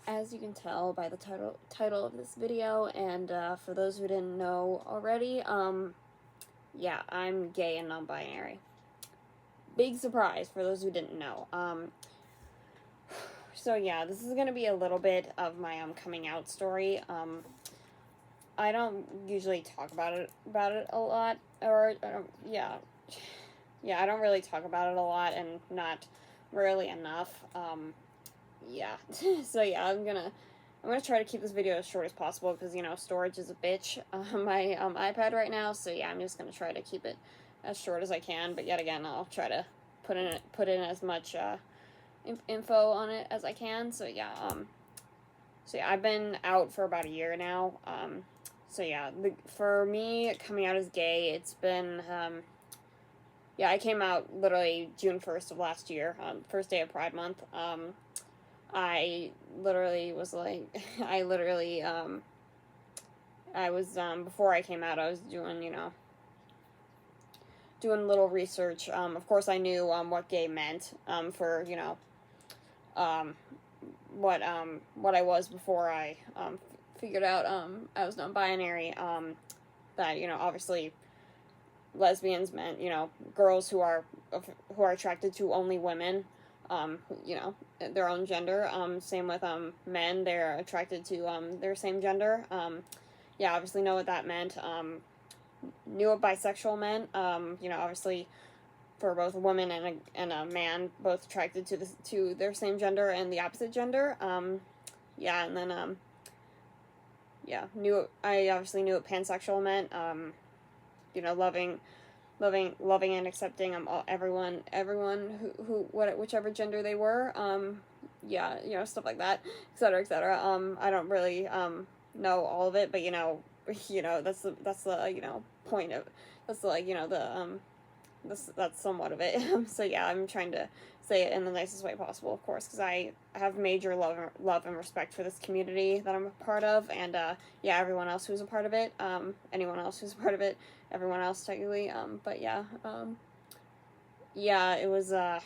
As you can tell by the title of this video, and for those who didn't know already, yeah, I'm gay and non-binary. Big surprise for those who didn't know. So yeah, this is gonna be a little bit of my coming out story. I don't usually talk about it a lot, or yeah, I don't really talk about it a lot, and not really enough. Yeah, so yeah, I'm gonna try to keep this video as short as possible because, you know, storage is a bitch on my iPad right now. So yeah, I'm just gonna try to keep it as short as I can. But yet again, I'll try to put in as much info on it as I can. So yeah, I've been out for about a year now. So yeah, for me coming out as gay, it's been yeah, I came out literally June 1st of last year, first day of Pride Month. I literally was like, I was, before I came out, I was doing, you know, doing a little research. Of course, I knew, what gay meant, for, you know, what I was before I, figured out, I was non-binary, that, you know, obviously lesbians meant, you know, girls who are attracted to only women, you know, their own gender. Same with men; they're attracted to their same gender. Yeah, obviously know what that meant. Knew what bisexual meant. You know, obviously for both a woman and a man, both attracted to their same gender and the opposite gender. Yeah, and then yeah, I obviously knew what pansexual meant. You know, loving and accepting everyone who whichever gender they were. Yeah, you know, stuff like that, etc., etc. I don't really know all of it, but you know, that's the you know point of that's the, like, you know, the that's somewhat of it. So yeah, I'm trying to say it in the nicest way possible, of course, because I have major love and respect for this community that I'm a part of, and yeah, everyone else who's a part of it, anyone else who's a part of it, everyone else technically, but yeah, yeah, it was yeah,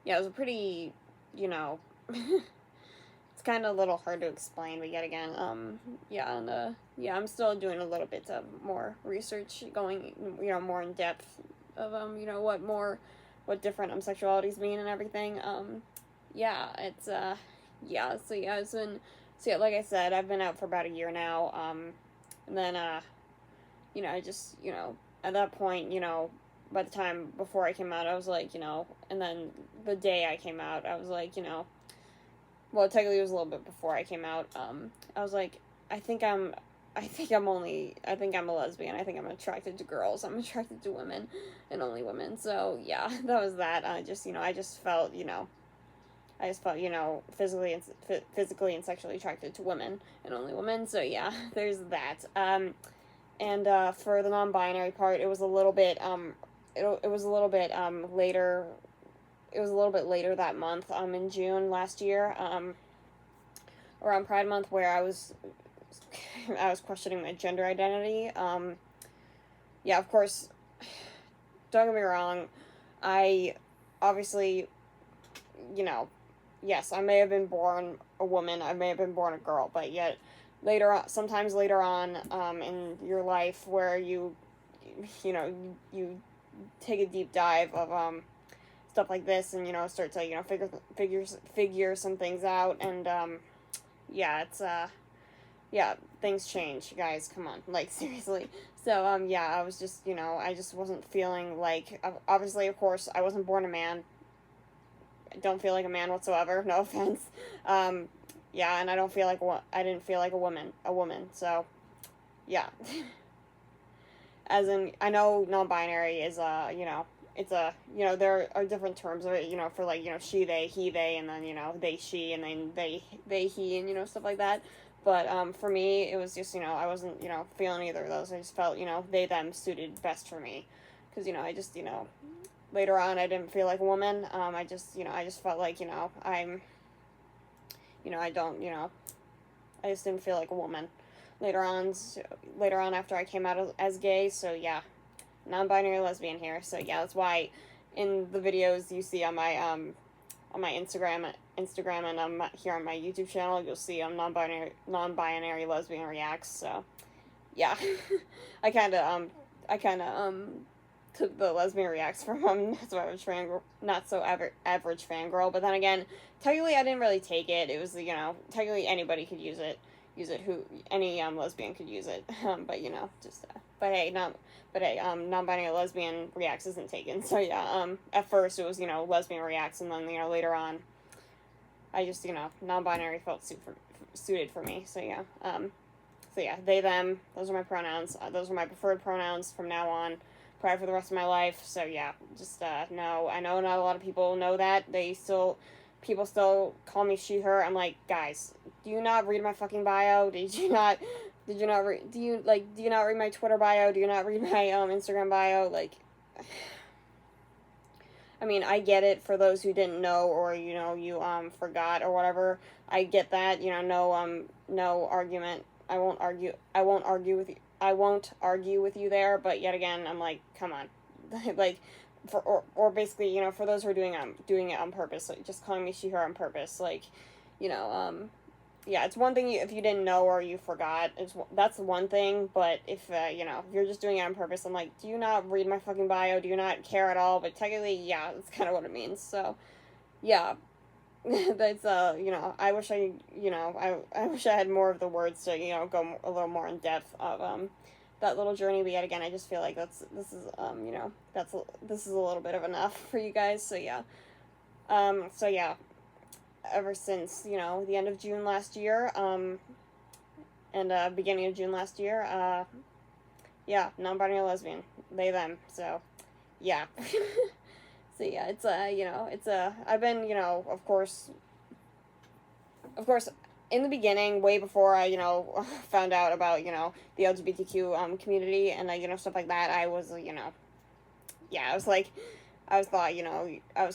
it was a pretty, you know, it's kind of a little hard to explain, but yet again, yeah, and yeah, I'm still doing a little bit of more research, going, you know, more in depth of you know, what different sexualities mean and everything. Yeah, it's yeah, so yeah, it's been, so yeah, like I said, I've been out for about a year now. And then you know, I just, you know, at that point, you know, by the time before I came out, I was like, you know, and then the day I came out, I was like, you know, well, technically it was a little bit before I came out. I was like, I think I'm a lesbian. I think I'm attracted to girls. I'm attracted to women and only women. So yeah, that was that. Just, you know, I just felt, you know, you know, physically and sexually attracted to women and only women. So yeah, there's that. And for the non-binary part, it was a little bit it was a little bit later. It was a little bit later that month, in June last year, around Pride Month, where I was questioning my gender identity. Yeah, of course, don't get me wrong, I obviously, you know, yes, I may have been born a woman, I may have been born a girl, but yet sometimes later on, in your life, where you know, you take a deep dive of stuff like this, and, you know, start to, you know, figure some things out, and yeah, it's yeah, things change, guys, come on, like, seriously. So yeah, I was just, you know, I just wasn't feeling like, obviously, of course, I wasn't born a man. I don't feel like a man whatsoever, no offense. Yeah, and I didn't feel like a woman, so yeah. As in, I know non-binary is, you know, it's you know, there are different terms of it, you know, for, like, you know, she, they, he, they, and then, you know, they, she, and then they, he, and, you know, stuff like that. But for me, it was just, you know, I wasn't, you know, feeling either of those. I just felt, you know, they, them suited best for me, because, you know, I just, you know, later on, I didn't feel like a woman. I just, you know, I just felt like, you know, you know, I don't, you know, I just didn't feel like a woman later on after I came out as gay. So yeah, non-binary lesbian here. So yeah, that's why in the videos you see on on my Instagram and here on my YouTube channel, you'll see non-binary lesbian reacts. So yeah, I kind of took the lesbian reacts from not so average fangirl. But then again, technically I didn't really take it. It was, technically anybody could use it. Any lesbian could use it. But non-binary lesbian reacts isn't taken. So yeah, at first it was, lesbian reacts, and then, later on, I just, non-binary felt suited for me. So yeah, they, them, those are my pronouns. Those are my preferred pronouns from now on, probably for the rest of my life. So yeah, just, no, I know not a lot of people know that. People still call me she, her. I'm like, guys, do you not read my fucking bio? Do you not read my Twitter bio? Do you not read my, Instagram bio? Like, I mean, I get it for those who didn't know, or, you, forgot or whatever. I get that, no argument. I won't argue with you there, but yet again, I'm like, come on. Like, or basically, for those who are doing it on purpose, like, just calling me she, her on purpose, like, yeah, it's one thing if you didn't know or you forgot, that's one thing, but if you're just doing it on purpose, I'm like, do you not read my fucking bio? Do you not care at all? But technically, yeah, that's kind of what it means, so, yeah, that's, I wish I had more of the words to, go a little more in depth of, that little journey, but yet again, I just feel like this is a little bit of enough for you guys, so yeah, ever since, the end of June last year, and, beginning of June last year, yeah, non-binary lesbian, they, them, so, yeah, so yeah, it's, I've been, of course, in the beginning, way before I, found out about, the LGBTQ, community, and, stuff like that, I was, yeah, I was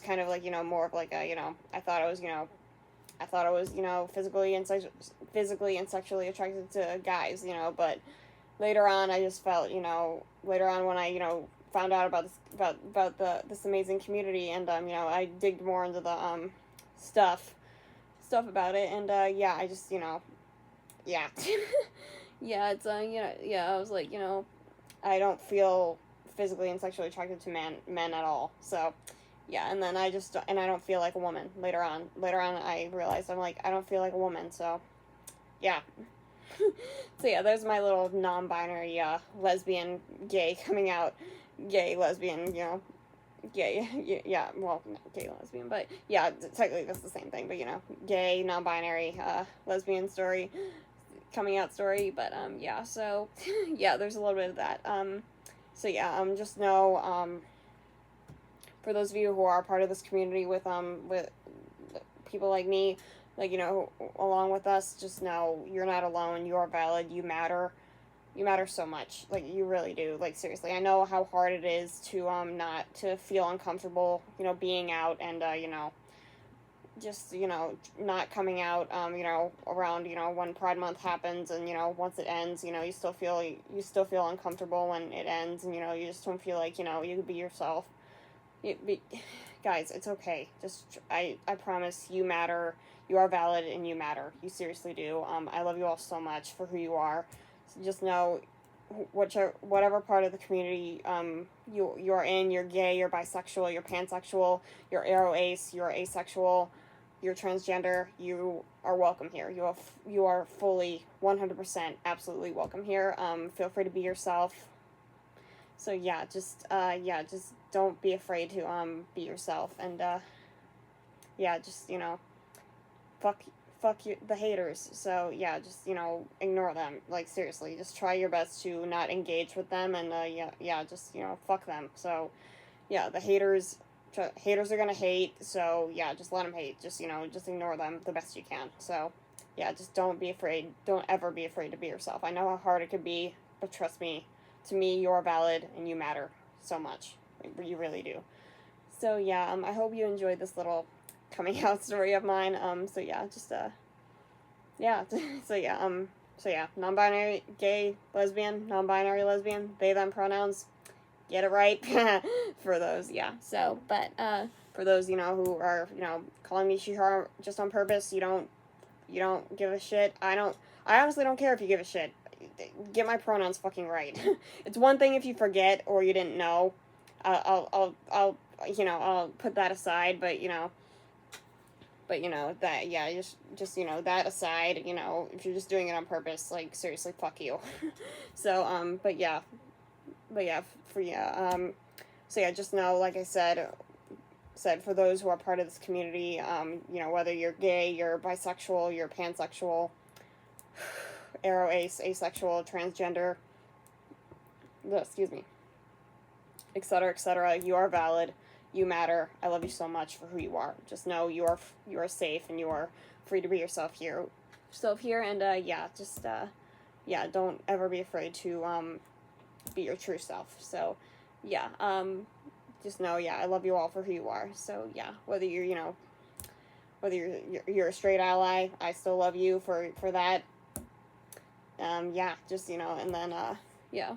kind of like, more of like a, I thought I was, physically and sexually attracted to guys, but later on, I just felt, later on when I, found out about this amazing community, and, I digged more into the, stuff about it, and, yeah, I just, yeah. Yeah, it's, yeah, I was like, I don't feel physically and sexually attracted to men at all, so, yeah, and then I don't feel like a woman later on, I realized, I'm like, I don't feel like a woman, so, yeah, so yeah, there's my little non-binary, lesbian, gay, coming out, gay, lesbian, gay, yeah, well, not gay, lesbian, but, yeah, technically that's the same thing, but, gay, non-binary, lesbian story, coming out story, but, yeah, so, yeah, there's a little bit of that, so, yeah, just know, for those of you who are part of this community with people like me, like, along with us, just know you're not alone, you are valid, you matter so much, like, you really do, like, seriously, I know how hard it is to, not to feel uncomfortable, being out, and, just, not coming out, around, when Pride Month happens, and, once it ends, you still feel uncomfortable when it ends, and, you just don't feel like, you can be yourself. Guys, it's okay. I promise, you matter, you are valid, and you matter. You seriously do. I love you all so much for who you are. So just know, whatever part of the community, you're in, you're gay, you're bisexual, you're pansexual, you're aroace, you're asexual, you're transgender, you are welcome here. You are fully, 100%, absolutely welcome here. Feel free to be yourself. So yeah, just don't be afraid to, be yourself, and, yeah, just, fuck the haters, so, yeah, just, ignore them, like, seriously, just try your best to not engage with them, and, yeah, just, fuck them, so, yeah, the haters are gonna hate, so, yeah, just let them hate, just, just ignore them the best you can, so, yeah, just don't ever be afraid to be yourself. I know how hard it could be, but trust me, to me, you're valid, and you matter so much, you really do. So, yeah, I hope you enjoyed this little coming out story of mine, so, yeah, just, yeah, so, yeah, non-binary, gay, lesbian, non-binary, lesbian, they, them pronouns, get it right, for those, yeah, so, but, for those, you know, who are, you know, calling me she, her just on purpose, you don't give a shit. I honestly don't care if you give a shit. Get my pronouns fucking right. It's one thing if you forget or you didn't know. I'll you know, I'll put that aside, but, you know, that, yeah, just, you know, that aside, you know, if you're just doing it on purpose, like, seriously, fuck you. So, but yeah, so yeah, just know, like I said, for those who are part of this community, you know, whether you're gay, you're bisexual, you're pansexual, asexual, transgender, excuse me, etc., you are valid, you matter, I love you so much for who you are. Just know you are safe and you are free to be yourself here, and, yeah, just, yeah, don't ever be afraid to, be your true self. So, yeah, just know, yeah, I love you all for who you are. So, yeah, whether you're, you know, whether you're a straight ally, I still love you for that. Yeah, just, you know, and then, yeah,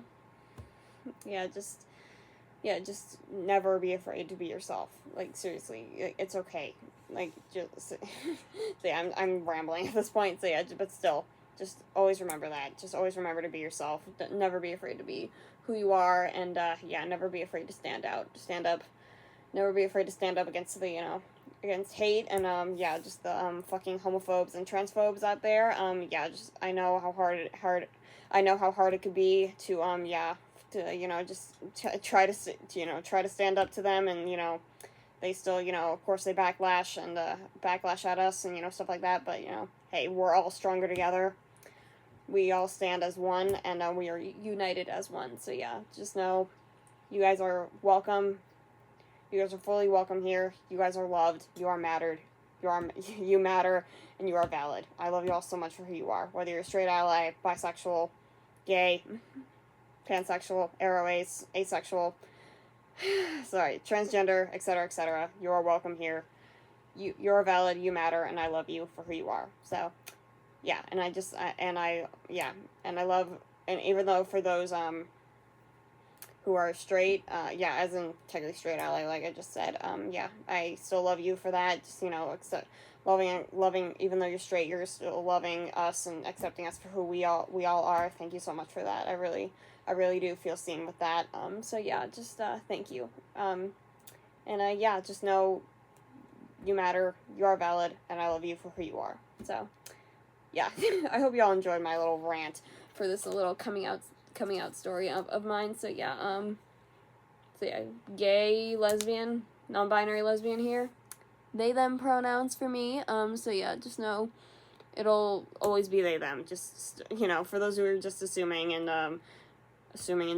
just never be afraid to be yourself. Like, seriously, it's okay. Like, just, so yeah, I'm rambling at this point, so yeah, but still, just always remember that. Just always remember to be yourself. Never be afraid to be who you are, and, yeah, never be afraid to stand out. Stand up. Never be afraid to stand up against the, you know, against hate, and, yeah, just the, fucking homophobes and transphobes out there. Yeah, just, I know how hard it could be to, yeah, to, you know, just try to stand up to them, and, you know, they still, you know, of course they backlash at us, and, you know, stuff like that, but, you know, hey, we're all stronger together. We all stand as one, and, we are united as one. So, yeah, just know you guys are welcome. You guys are fully welcome here. You guys are loved. You are mattered. You matter, and you are valid. I love you all so much for who you are. Whether you're a straight ally, bisexual, gay, pansexual, asexual, sorry, transgender, etc., you are welcome here. You're valid, you matter, and I love you for who you are. So, yeah, and I love, and even though for those, who are straight, yeah, as in technically straight ally, like I just said, yeah, I still love you for that. Just, you know, loving, even though you're straight, you're still loving us and accepting us for who we all are. Thank you so much for that. I really do feel seen with that. So yeah, just, thank you. And, yeah, just know you matter, you are valid, and I love you for who you are. So, yeah, I hope you all enjoyed my little rant for this little coming out story of mine. So yeah, gay, lesbian, non-binary lesbian here. They, them pronouns for me. So yeah, just know it'll always be they, them. Just, you know, for those who are just assuming and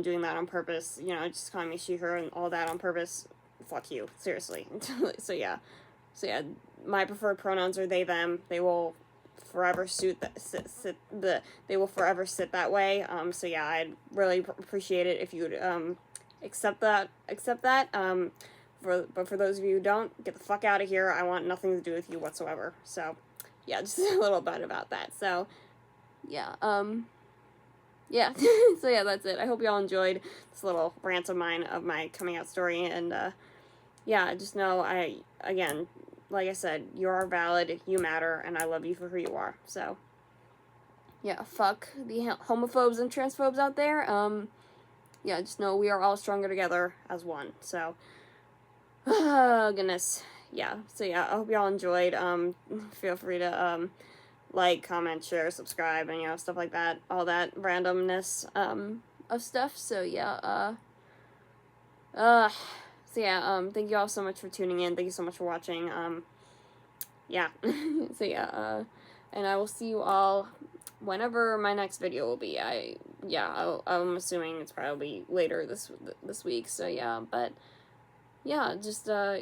doing that on purpose, you know, just calling me she, her, and all that on purpose, fuck you. Seriously. So yeah, my preferred pronouns are they, them. They will forever they will forever sit that way. So yeah, I'd really appreciate it if you would accept that. But for those of you who don't, get the fuck out of here. I want nothing to do with you whatsoever. So yeah, just a little bit about that. So yeah, yeah. So yeah, that's it. I hope y'all enjoyed this little rant of mine of my coming out story, and yeah, just know again, like I said, you are valid, you matter, and I love you for who you are. So, yeah, fuck the homophobes and transphobes out there. Yeah, just know we are all stronger together as one. So, goodness. Yeah, so yeah, I hope y'all enjoyed. Feel free to, like, comment, share, subscribe, and, you know, stuff like that. All that randomness, of stuff. So, yeah, so yeah, thank you all so much for tuning in. Thank you so much for watching. Yeah. So yeah, and I will see you all whenever my next video will be. I'm assuming it's probably later this week. So yeah, but yeah, just yeah.